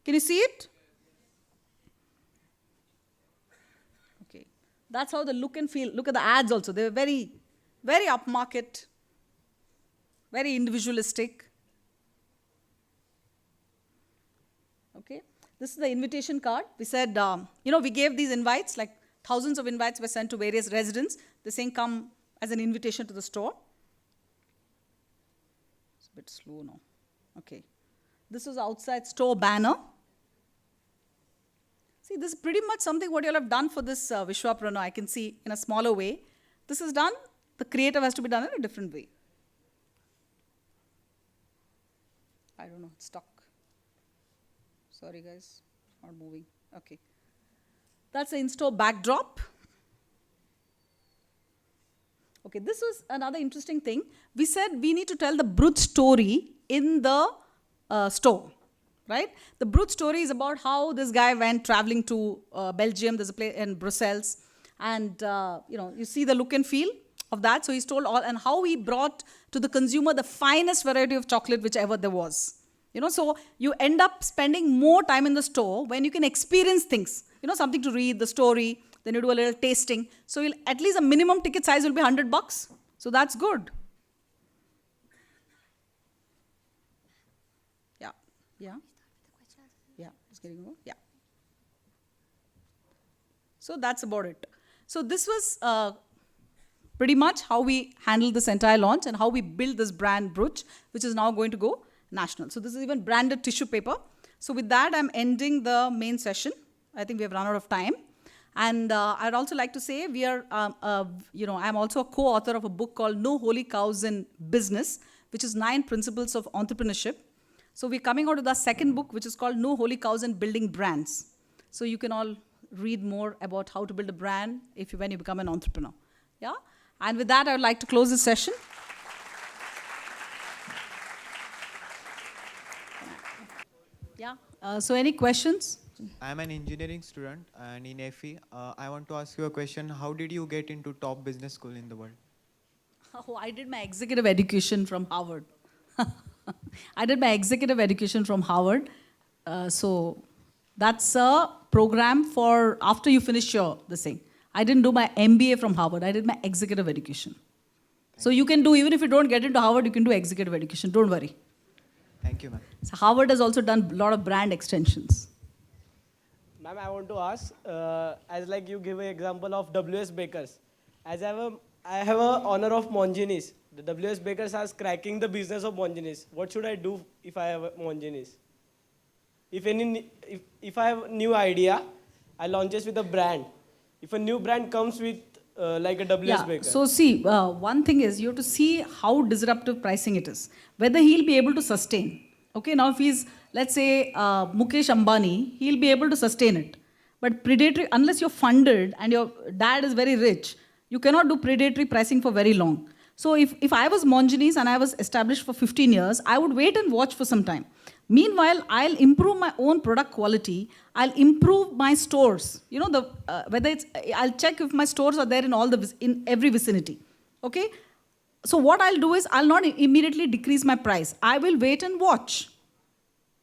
Can you see it? Okay. That's how the look and feel. Look at the ads also. They're very, very upmarket, very individualistic. Okay. This is the invitation card. We said, we gave these invites, like thousands of invites were sent to various residents. The same come as an invitation to the store. Bit slow now. Okay. This was outside store banner. See, this is pretty much something what you all have done for this Vishwapreneur. I can see in a smaller way. This is done. The creative has to be done in a different way. I don't know, it's stuck. Sorry guys, not moving. Okay. That's the in-store backdrop. Okay, this was another interesting thing. We said we need to tell the Brooch story in the store, right? The Brooch story is about how this guy went traveling to Belgium. There's a place in Brussels, and you see the look and feel of that. So he's told all, and how he brought to the consumer the finest variety of chocolate which ever there was. So you end up spending more time in the store when you can experience things. Something to read, the story. Then you do a little tasting. So at least a minimum ticket size will be $100. So that's good. Yeah. Yeah. Yeah. Just getting over. Yeah. So that's about it. So this was pretty much how we handled this entire launch and how we built this brand Brooch, which is now going to go national. So this is even branded tissue paper. So with that, I'm ending the main session. I think we have run out of time. And I'd also like to say we are, I'm also a co-author of a book called No Holy Cows in Business, which is 9 Principles of Entrepreneurship. So we're coming out with our second book, which is called No Holy Cows in Building Brands. So you can all read more about how to build a brand when you become an entrepreneur. Yeah. And with that, I would like to close this session. Yeah. So any questions? I'm an engineering student and in FE, I want to ask you a question. How did you get into top business school in the world? Oh, I did my executive education from Harvard. I did my executive education from Harvard. So that's a program for after you finish this thing. I didn't do my MBA from Harvard. I did my executive education. So you can do, even if you don't get into Harvard, you can do executive education. Don't worry. Thank you, ma'am. So Harvard has also done a lot of brand extensions. Ma'am, I want to ask, as like you give an example of WS Bakers. As I have a honor of Monginis. The WS Bakers are cracking the business of Monginis. What should I do if I have a Monginis? If I have a new idea, I launch it with a brand. If a new brand comes with like a WS Baker. So see, one thing is you have to see how disruptive pricing it is. Whether he'll be able to sustain. Okay, now if he's, let's say, Mukesh Ambani, he'll be able to sustain it. But predatory, unless you're funded and your dad is very rich, you cannot do predatory pricing for very long. So if I was Monginis and I was established for 15 years, I would wait and watch for some time. Meanwhile, I'll improve my own product quality. I'll improve my stores. Whether I'll check if my stores are there in every vicinity. Okay. So what I'll do is I'll not immediately decrease my price. I will wait and watch.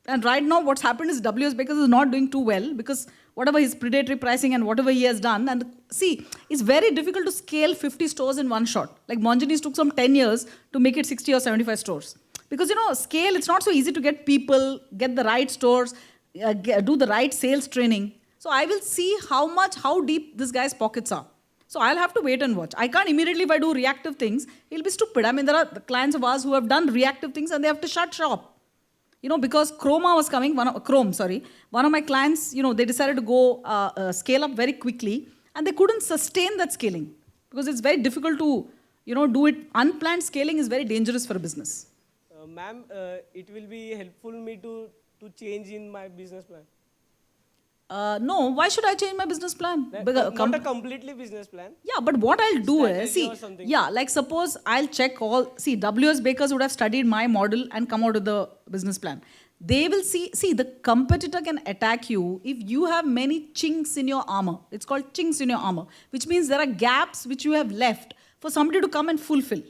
And right now, what's happened is WS Bakers is not doing too well because whatever his predatory pricing and whatever he has done, and see, it's very difficult to scale 50 stores in one shot. Like Monginis took some 10 years to make it 60 or 75 stores. Because, scale, it's not so easy to get people, get the right stores, do the right sales training. So I will see how deep this guy's pockets are. So I'll have to wait and watch. I can't immediately, if I do reactive things, he'll be stupid. I mean, there are clients of ours who have done reactive things and they have to shut shop. Because Chroma was coming, one of my clients, they decided to go scale up very quickly and they couldn't sustain that scaling because it's very difficult to, do it. Unplanned scaling is very dangerous for a business. Ma'am, it will be helpful me to change in my business plan. No, why should I change my business plan? Not a completely business plan. Yeah, but what I'll do is, like suppose I'll check WS Bakers would have studied my model and come out with the business plan. They will see, the competitor can attack you if you have many chinks in your armor. It's called chinks in your armor, which means there are gaps which you have left for somebody to come and fulfill.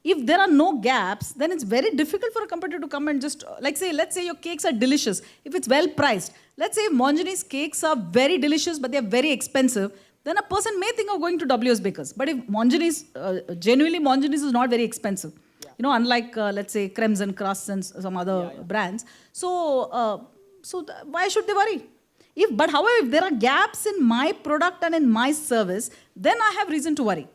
If there are no gaps, then it's very difficult for a competitor to come and just, let's say your cakes are delicious. If it's well priced, let's say if Mongini's cakes are very delicious, but they're very expensive, then a person may think of going to WS Bakers. But if Mongini's, genuinely Mongini's is not very expensive. Unlike, let's say, Cremes and Crusts and some other brands. So, why should they worry? However, if there are gaps in my product and in my service, then I have reason to worry.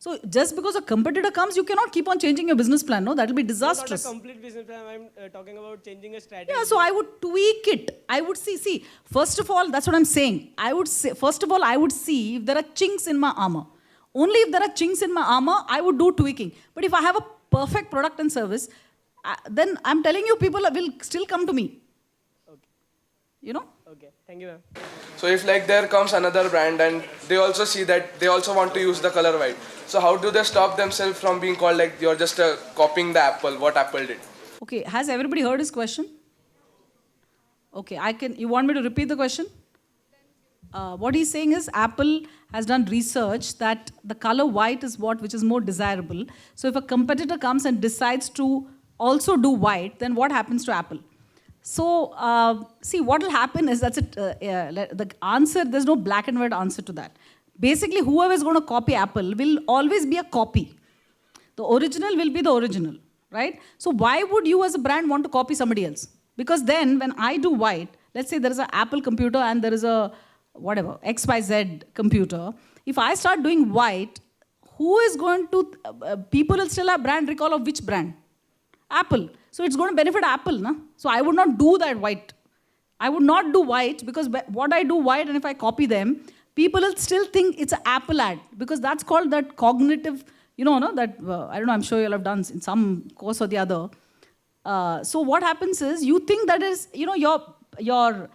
So just because a competitor comes, you cannot keep on changing your business plan. No, that will be disastrous. Not a complete business plan. I'm talking about changing a strategy. Yeah, so I would tweak it. I would see, first of all, that's what I'm saying. I would say, first of all, I would see if there are chinks in my armor. Only if there are chinks in my armor, I would do tweaking. But if I have a perfect product and service, then I'm telling you, people will still come to me. Okay. You know? Okay. Thank you, ma'am. So if like there comes another brand and they also see that they also want to use the color white. So how do they stop themselves from being called like you're just copying the Apple, what Apple did? Okay, has everybody heard his question? Okay, you want me to repeat the question? What he's saying is Apple has done research that the color white is which is more desirable. So if a competitor comes and decides to also do white, then what happens to Apple? So see, what will happen is the answer, there's no black and white answer to that. Basically, whoever is going to copy Apple will always be a copy. The original will be the original, right? So why would you as a brand want to copy somebody else? Because then when I do white, let's say there is an Apple computer and there is a whatever, XYZ computer. If I start doing white, who is going to, people will still have brand recall of which brand? Apple. So it's going to benefit Apple, na? So I would not do that white. I would not do white because what I do white and if I copy them, people will still think it's an Apple ad because that's called that cognitive, I don't know, I'm sure you'll have done in some course or the other. So what happens is you think that is, your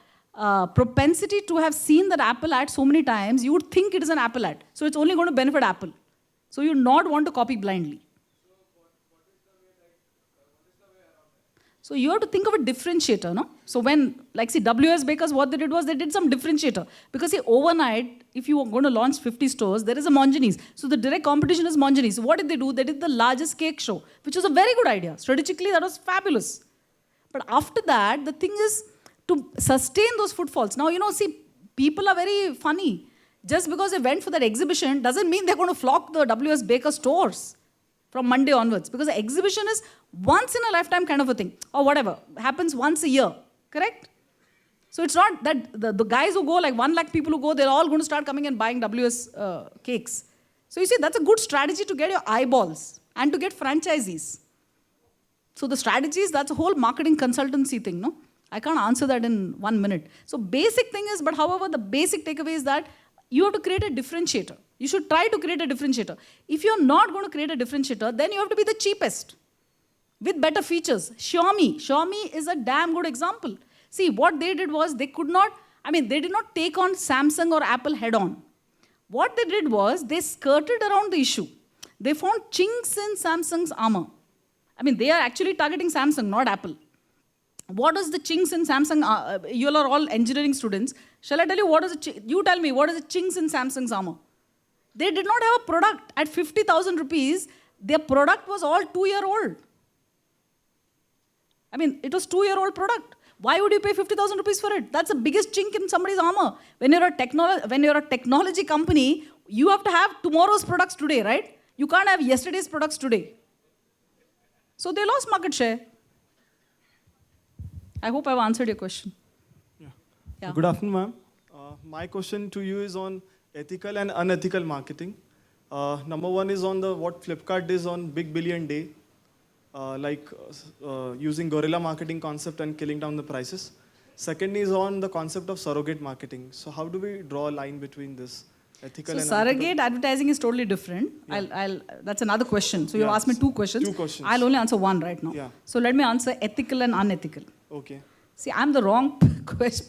propensity to have seen that Apple ad so many times, you would think it is an Apple ad. So it's only going to benefit Apple. So you not want to copy blindly. So you have to think of a differentiator, no? So when, like see, WS Bakers, what they did was they did some differentiator. Because see, overnight, if you are going to launch 50 stores, there is a Monjani's. So the direct competition is Monjani's. So what did they do? They did the largest cake show, which was a very good idea. Strategically, that was fabulous. But after that, the thing is to sustain those footfalls. Now, see, people are very funny. Just because they went for that exhibition doesn't mean they're going to flock the WS Baker stores from Monday onwards. Because the exhibition is once in a lifetime kind of a thing. Or whatever. Happens once a year. Correct? So it's not that the guys who go, like 1 lakh people who go, they're all going to start coming and buying WS cakes. So you see, that's a good strategy to get your eyeballs and to get franchisees. So the strategies, that's a whole marketing consultancy thing, no? I can't answer that in 1 minute. So basic thing is, but however, the basic takeaway is that you have to create a differentiator. You should try to create a differentiator. If you're not going to create a differentiator, then you have to be the cheapest with better features. Xiaomi is a damn good example. See, what they did was they did not take on Samsung or Apple head on. What they did was they skirted around the issue. They found chinks in Samsung's armor. They are actually targeting Samsung, not Apple. What is the chinks in Samsung? You all are all engineering students. Shall I tell you you tell me, what is the chinks in Samsung's armor? They did not have a product at 50,000 rupees. Their product was all 2-year-old. It was 2-year-old product. Why would you pay 50,000 rupees for it? That's the biggest chink in somebody's armor. When you're a technology company, you have to have tomorrow's products today, right? You can't have yesterday's products today. So they lost market share. I hope I've answered your question. Yeah. Good afternoon, ma'am. My question to you is on ethical and unethical marketing. Number one is on what Flipkart does on Big Billion Day, using guerrilla marketing concept and killing down the prices. Second is on the concept of surrogate marketing. So how do we draw a line between this? Ethical and surrogate advertising is totally different. Yeah. That's another question. So you asked me 2 questions. 2 questions. I'll only answer 1 right now. Yeah. So let me answer ethical and unethical. Okay. See, I'm the wrong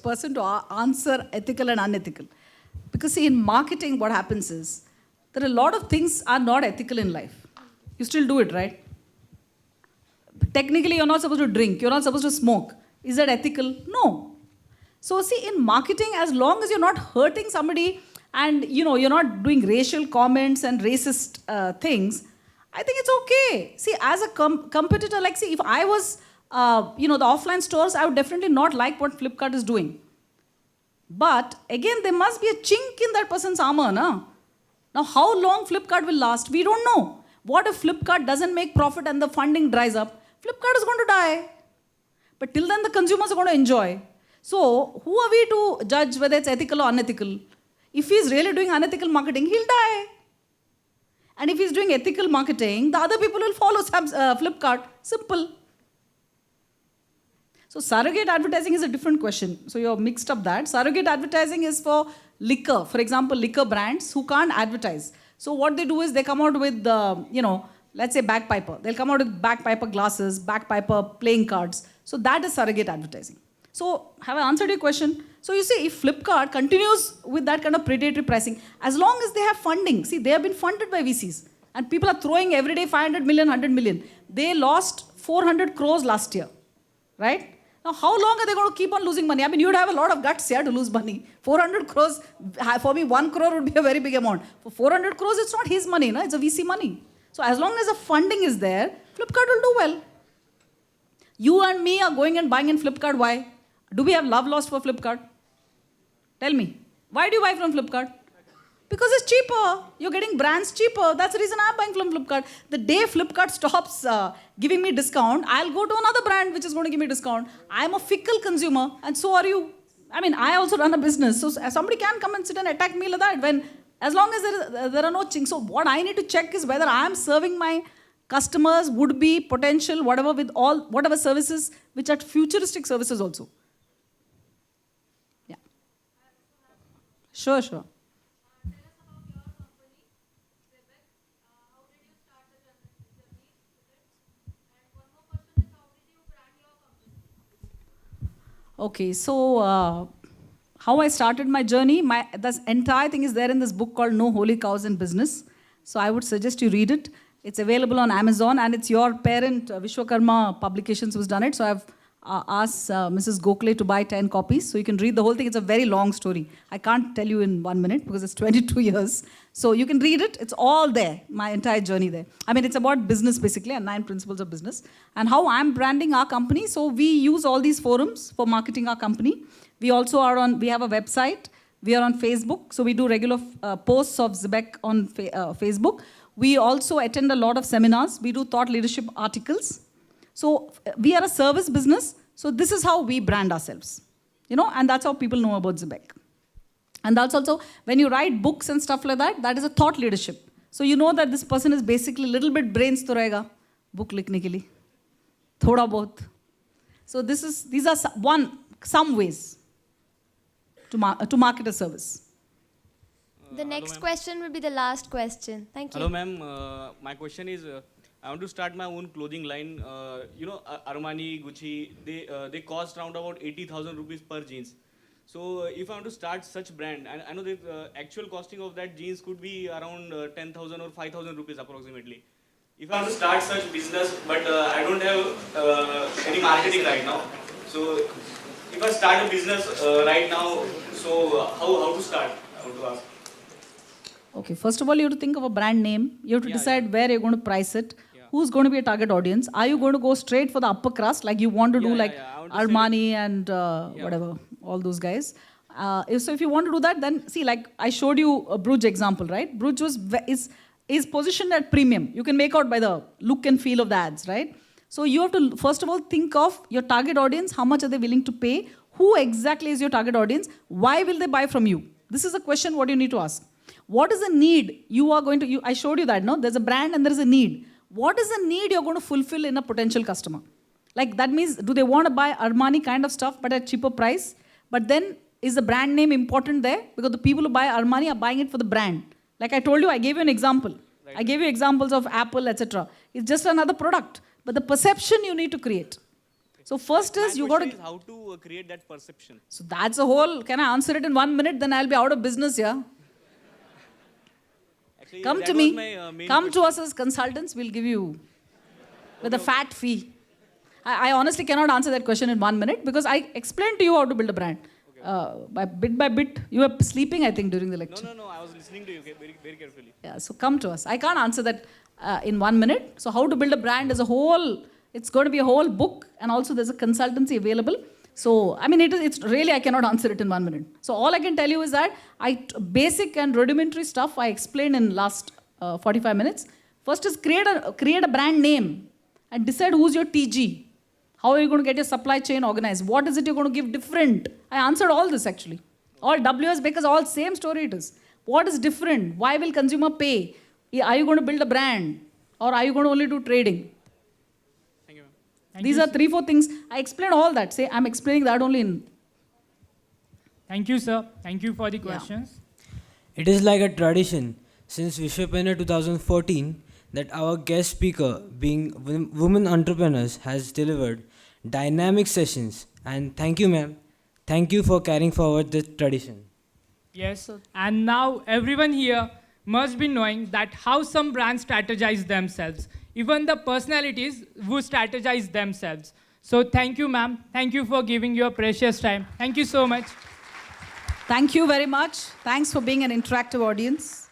person to answer ethical and unethical. Because see, in marketing, what happens is, there are a lot of things are not ethical in life. You still do it, right? Technically, you're not supposed to drink. You're not supposed to smoke. Is that ethical? No. So see, in marketing, as long as you're not hurting somebody and you're not doing racial comments and racist things, I think it's okay. See, as a competitor, like see, if I was, the offline stores, I would definitely not like what Flipkart is doing. But again, there must be a chink in that person's armor, na? Now, how long Flipkart will last? We don't know. What if Flipkart doesn't make profit and the funding dries up? Flipkart is going to die. But till then, the consumers are going to enjoy. So, who are we to judge whether it's ethical or unethical? If he's really doing unethical marketing, he'll die. And if he's doing ethical marketing, the other people will follow Flipkart. Simple. So surrogate advertising is a different question. So you're mixed up that. Surrogate advertising is for liquor. For example, liquor brands who can't advertise. So what they do is they come out with, let's say bagpiper. They'll come out with bagpiper glasses, bagpiper playing cards. So that is surrogate advertising. So have I answered your question? So you see, if Flipkart continues with that kind of predatory pricing, as long as they have funding, see, they have been funded by VCs. And people are throwing every day 500 million, 100 million. They lost 400 crores last year, right? Now, how long are they going to keep on losing money? I mean, you'd have a lot of guts here to lose money. 400 crores, for me, 1 crore would be a very big amount. For 400 crores, it's not his money, no? It's a VC money. So as long as the funding is there, Flipkart will do well. You and me are going and buying in Flipkart. Why? Do we have love lost for Flipkart? Tell me. Why do you buy from Flipkart? Because it's cheaper. You're getting brands cheaper. That's the reason I'm buying from Flipkart. The day Flipkart stops giving me discount, I'll go to another brand which is going to give me discount. I'm a fickle consumer, and so are you. I mean, I also run a business. So somebody can come and sit and attack me like that as long as there are no chinks. So what I need to check is whether I'm serving my customers, would-be, potential, whatever services, which are futuristic services also. Yeah. Sure. Okay, so how I started my journey, this entire thing is there in this book called No Holy Cows in Business. So I would suggest you read it. It's available on Amazon, and it's your parent, Vishwakarma Publications, who's done it. So I've asked Mrs. Gokhale to buy 10 copies. So you can read the whole thing. It's a very long story. I can't tell you in 1 minute because it's 22 years. So you can read it. It's all there, my entire journey there. I mean, it's about business basically, and 9 principles of business. And how I'm branding our company. So we use all these forums for marketing our company. We also we have a website. We are on Facebook. So we do regular posts of XEBEC on Facebook. We also attend a lot of seminars. We do thought leadership articles. So we are a service business. So this is how we brand ourselves, and that's how people know about XEBEC. And that's also, when you write books and stuff like that, that is a thought leadership. So you know that this person is basically a little bit brains to rahega, book likhne ke liye. Thoda bahut. So these are some ways to market a service. The next question will be the last question. Thank you. Hello, ma'am. My question is, I want to start my own clothing line. Armani, Gucci, they cost around about 80,000 rupees per jeans. So if I want to start such brand, I know that actual costing of that jeans could be around 10,000 or 5,000 rupees approximately. If I want to start such business, but I don't have any marketing right now. So if I start a business right now, so how to start? I want to ask. Okay, first of all, you have to think of a brand name. You have to decide where you're going to price it. Who's going to be a target audience? Are you going to go straight for the upper crust, like you want to do Armani and whatever, all those guys? So if you want to do that, then see, like I showed you a Brooch example, right? Brooch is positioned at premium. You can make out by the look and feel of the ads, right? So you have to, first of all, think of your target audience. How much are they willing to pay? Who exactly is your target audience? Why will they buy from you? This is a question what you need to ask. What is the need you are going to, I showed you that, no? There's a brand and there is a need. What is the need you're going to fulfill in a potential customer? Like that means, do they want to buy Armani kind of stuff but at cheaper price? But then, is the brand name important there? Because the people who buy Armani are buying it for the brand. Like I told you, I gave you an example. Right. I gave you examples of Apple, etc. It's just another product. But the perception you need to create. So first is you got to... how to create that perception? So that's a whole... Can I answer it in 1 minute? Then I'll be out of business, yeah? Actually, come to me. Come to us as consultants. We'll give you with a fat fee. I honestly cannot answer that question in 1 minute because I explained to you how to build a brand. By bit. You were sleeping, I think, during the lecture. No. I was listening to you very, very carefully. Yeah, so come to us. I can't answer that in 1 minute. So how to build a brand is a whole... It's going to be a whole book, and also there's a consultancy available. So, I mean, it's really, I cannot answer it in 1 minute. So all I can tell you is that basic and rudimentary stuff I explained in last 45 minutes. First is create a brand name and decide who's your TG. How are you going to get your supply chain organized? What is it you're going to give different? I answered all this actually. All WS Bakers, all same story it is. What is different? Why will consumer pay? Are you going to build a brand? Or are you going to only do trading? Thank you, ma'am. Thank These you, are 3-4 things. I explained all that. Say, I'm explaining that only in. Thank you, sir. Thank you for the Yeah. questions. It is like a tradition since Vishwapreneur 2014 that our guest speaker, being women entrepreneurs, has delivered dynamic sessions. And thank you, ma'am. Thank you for carrying forward this tradition. Yes. And now everyone here must be knowing that how some brands strategize themselves, even the personalities who strategize themselves. So thank you, ma'am. Thank you for giving your precious time. Thank you so much. Thank you very much. Thanks for being an interactive audience.